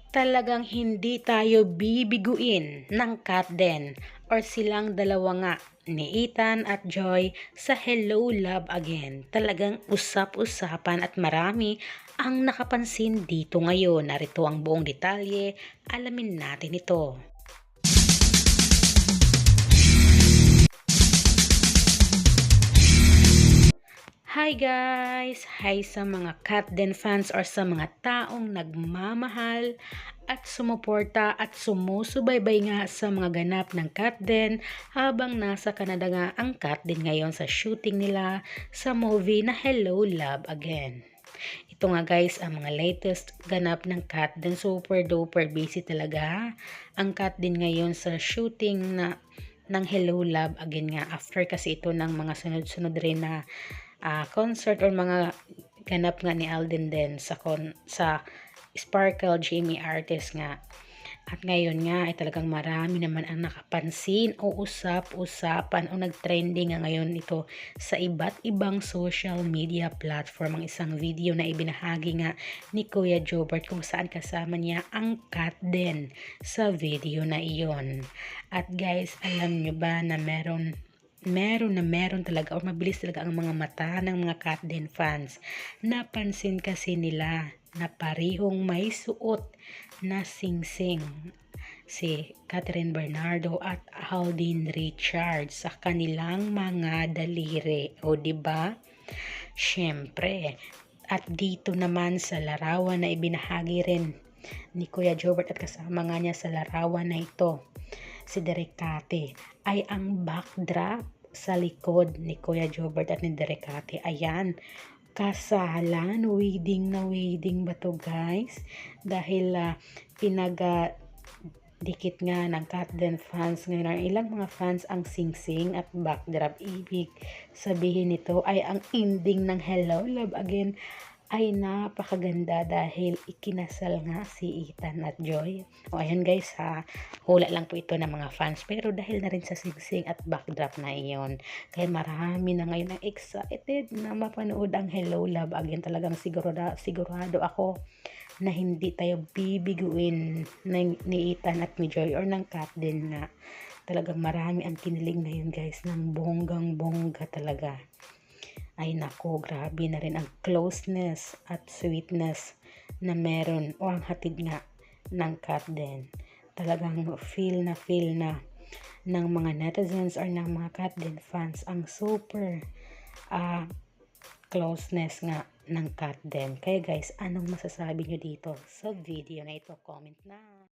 Talagang hindi tayo bibiguin ng Katden or silang dalawa nga ni Ethan at Joy sa Hello Love Again. Talagang usap-usapan at marami ang nakapansin dito ngayon. Narito ang buong detalye, alamin natin ito. Hi guys! Hi sa mga Katden fans or sa mga taong nagmamahal at sumuporta at sumusubaybay nga sa mga ganap ng Katden habang nasa Canada nga ang Katden ngayon sa shooting nila sa movie na Hello Love Again. Ito nga guys ang mga latest ganap ng Katden. Super duper busy talaga ang Katden ngayon sa shooting ng Hello Love Again nga, after kasi ito ng mga sunod-sunod rin na concert or mga ganap nga ni Alden din sa Sparkle Jamie Artist nga. At ngayon nga ay talagang marami naman ang nakapansin o usap-usapan o nagtrending nga ngayon ito sa iba't ibang social media platform. Ang isang video na ibinahagi nga ni Kuya Jobert kung saan kasama niya ang Katden sa video na iyon. At guys, alam nyo ba na meron talaga o mabilis talaga ang mga mata ng mga Katden fans. Napansin kasi nila na parihong may suot na singsing si Catherine Bernardo at Alden Richards sa kanilang mga daliri. O diba? Syempre. At dito naman sa larawan na ibinahagi rin ni Kuya Jobert at kasama nga niya sa larawan na ito, si Derecate, ay ang backdrop sa likod ni Kuya Jobert at ni Derecate. Ayan, kasalan, wedding na wedding ba to guys? Dahil dikit nga ng Katden fans ngayon, ilang mga fans ang singsing at backdrop. Ibig sabihin nito ay ang ending ng Hello Love Again ay napakaganda dahil ikinasal nga si Ethan at Joy. O ayan guys ha, hula lang po ito ng mga fans, pero dahil na rin sa singsing at backdrop na iyon, kaya marami na ngayon ang excited na mapanood ang Hello Love Again. Talagang sigurado ako na hindi tayo bibiguin ni Ethan at ni Joy or ng Katden nga. Talagang marami ang kinilig ngayon guys, ng bonggang bongga talaga. Ay nako, grabe na rin ang closeness at sweetness na meron o ang hatid nga ng Katden. Talagang feel na ng mga netizens or ng mga Katden fans ang super closeness nga ng Katden. Kaya guys, anong masasabi nyo dito sa video na ito? Comment na!